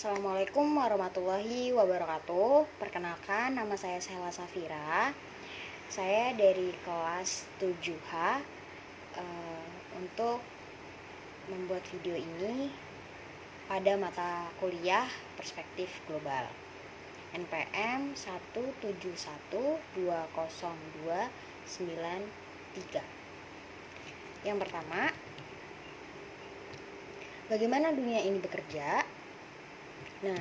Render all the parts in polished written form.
Assalamualaikum warahmatullahi wabarakatuh. Perkenalkan, nama saya Sela Safira. Saya dari kelas 7H. Untuk membuat video ini pada mata kuliah Perspektif Global NPM 171202993. Yang pertama, bagaimana dunia ini bekerja? Nah,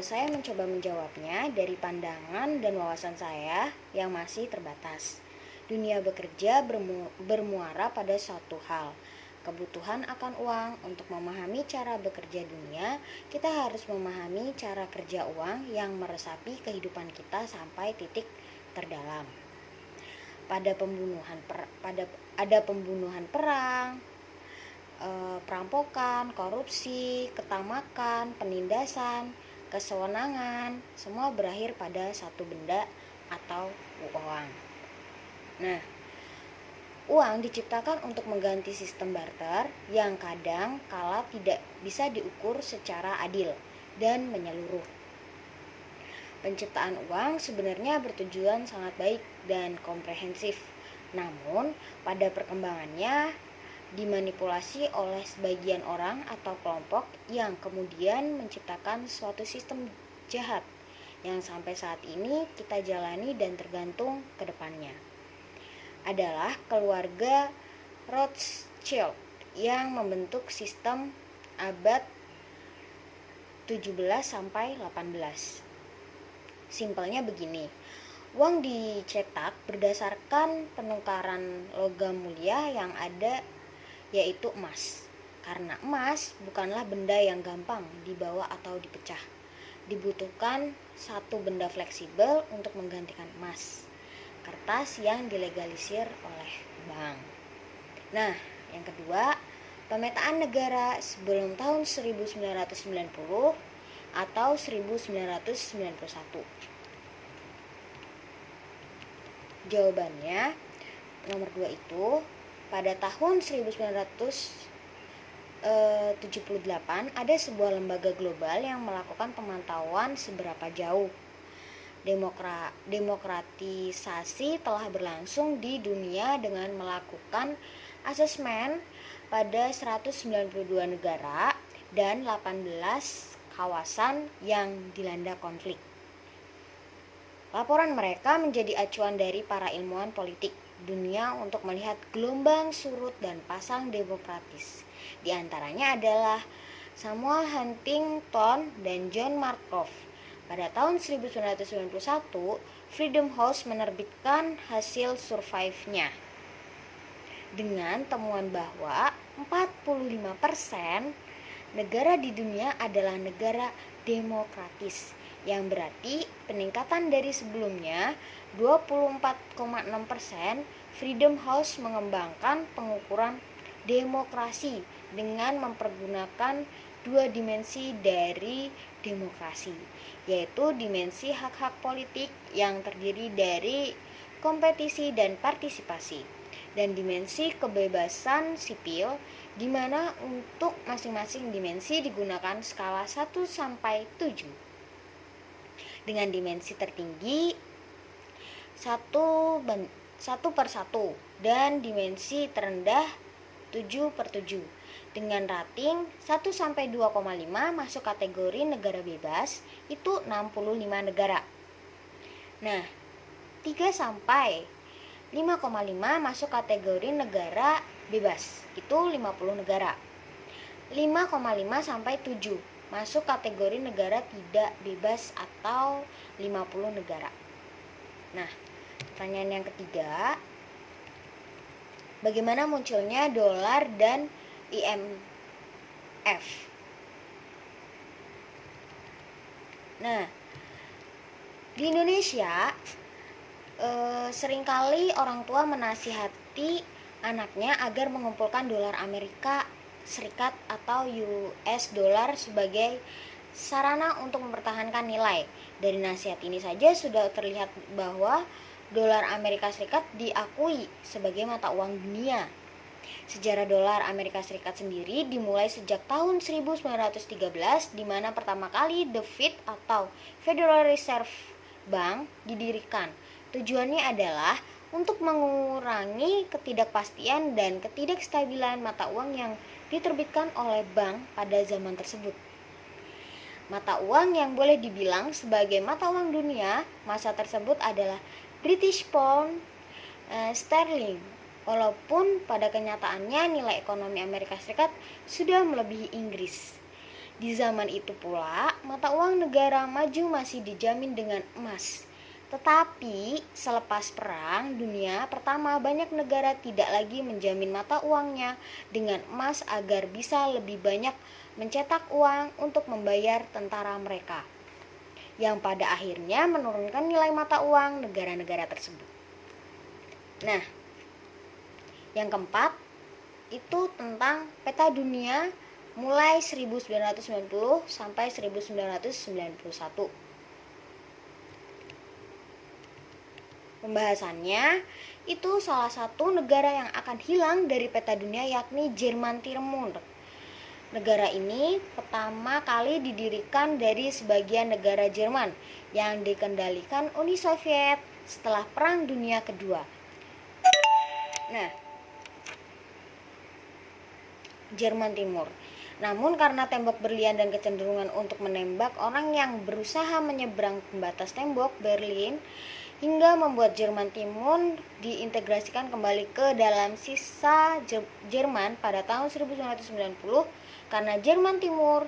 saya mencoba menjawabnya dari pandangan dan wawasan saya yang masih terbatas. Dunia bekerja bermuara pada suatu hal, kebutuhan akan uang. Untuk memahami cara bekerja dunia, kita harus memahami cara kerja uang yang meresapi kehidupan kita sampai titik terdalam. Ada pembunuhan perang, perampokan, korupsi, ketamakan, penindasan, kesewenangan, semua berakhir pada satu benda atau uang. Nah, uang diciptakan untuk mengganti sistem barter yang kadang kala tidak bisa diukur secara adil dan menyeluruh. Penciptaan uang sebenarnya bertujuan sangat baik dan komprehensif, namun pada perkembangannya dimanipulasi oleh sebagian orang atau kelompok yang kemudian menciptakan suatu sistem jahat yang sampai saat ini kita jalani dan tergantung ke depannya. Adalah keluarga Rothschild yang membentuk sistem abad 17 sampai 18. Simpelnya begini, uang dicetak berdasarkan penukaran logam mulia yang ada, yaitu emas. Karena emas bukanlah benda yang gampang dibawa atau dipecah. Dibutuhkan satu benda fleksibel untuk menggantikan emas, kertas yang dilegalisir oleh bank. Nah, yang kedua, pemetaan negara sebelum tahun 1990 atau 1991. Jawabannya nomor 2 itu pada tahun 1978 ada sebuah lembaga global yang melakukan pemantauan seberapa jauh demokratisasi telah berlangsung di dunia dengan melakukan asesmen pada 192 negara dan 18 kawasan yang dilanda konflik. Laporan mereka menjadi acuan dari para ilmuwan politik dunia untuk melihat gelombang surut dan pasang demokratis. Di antaranya adalah Samuel Huntington dan John Markov. Pada tahun 1991, Freedom House menerbitkan hasil surveinya dengan temuan bahwa 45% negara di dunia adalah negara demokratis, yang berarti peningkatan dari sebelumnya 24,6%. Freedom House mengembangkan pengukuran demokrasi dengan mempergunakan dua dimensi dari demokrasi, yaitu dimensi hak-hak politik yang terdiri dari kompetisi dan partisipasi, dan dimensi kebebasan sipil, di mana untuk masing-masing dimensi digunakan skala 1 sampai 7. Dengan dimensi tertinggi 1/1 dan dimensi terendah 7/7. Dengan rating 1 sampai 2,5 masuk kategori negara bebas, itu 65 negara. Nah, 3 sampai 5,5 masuk kategori negara bebas, itu 50 negara. 5,5 sampai 7 masuk kategori negara tidak bebas atau 50 negara. Nah, pertanyaan yang ketiga, bagaimana munculnya dolar dan IMF? Nah, di Indonesia seringkali orang tua menasihati anaknya agar mengumpulkan dolar Amerika Serikat atau US dollar sebagai sarana untuk mempertahankan nilai. Dari nasihat ini saja sudah terlihat bahwa dolar Amerika Serikat diakui sebagai mata uang dunia. Sejarah dolar Amerika Serikat sendiri dimulai sejak tahun 1913 di mana pertama kali The Fed atau Federal Reserve Bank didirikan. Tujuannya adalah untuk mengurangi ketidakpastian dan ketidakstabilan mata uang yang diterbitkan oleh bank pada zaman tersebut. Mata uang yang boleh dibilang sebagai mata uang dunia masa tersebut adalah British Pound Sterling. Walaupun pada kenyataannya nilai ekonomi Amerika Serikat sudah melebihi Inggris. Di zaman itu pula, mata uang negara maju masih dijamin dengan emas. Tetapi selepas Perang Dunia Pertama, banyak negara tidak lagi menjamin mata uangnya dengan emas agar bisa lebih banyak mencetak uang untuk membayar tentara mereka, yang pada akhirnya menurunkan nilai mata uang negara-negara tersebut. Nah, yang keempat itu tentang peta dunia mulai 1990 sampai 1991. Pembahasannya itu salah satu negara yang akan hilang dari peta dunia yakni Jerman Timur. Negara ini pertama kali didirikan dari sebagian negara Jerman yang dikendalikan Uni Soviet setelah Perang Dunia Kedua. Nah, Jerman Timur. Namun karena tembok berlian dan kecenderungan untuk menembak orang yang berusaha menyeberang pembatas tembok Berlin hingga membuat Jerman Timur diintegrasikan kembali ke dalam sisa Jerman pada tahun 1990 karena Jerman Timur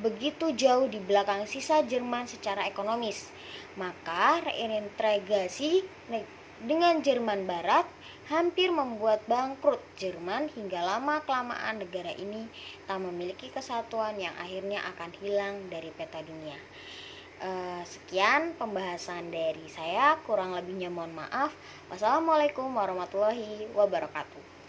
begitu jauh di belakang sisa Jerman secara ekonomis. Maka reintegrasi dengan Jerman Barat hampir membuat bangkrut Jerman hingga lama-kelamaan negara ini tak memiliki kesatuan yang akhirnya akan hilang dari peta dunia. Sekian pembahasan dari saya, kurang lebihnya mohon maaf. Wassalamualaikum warahmatullahi wabarakatuh.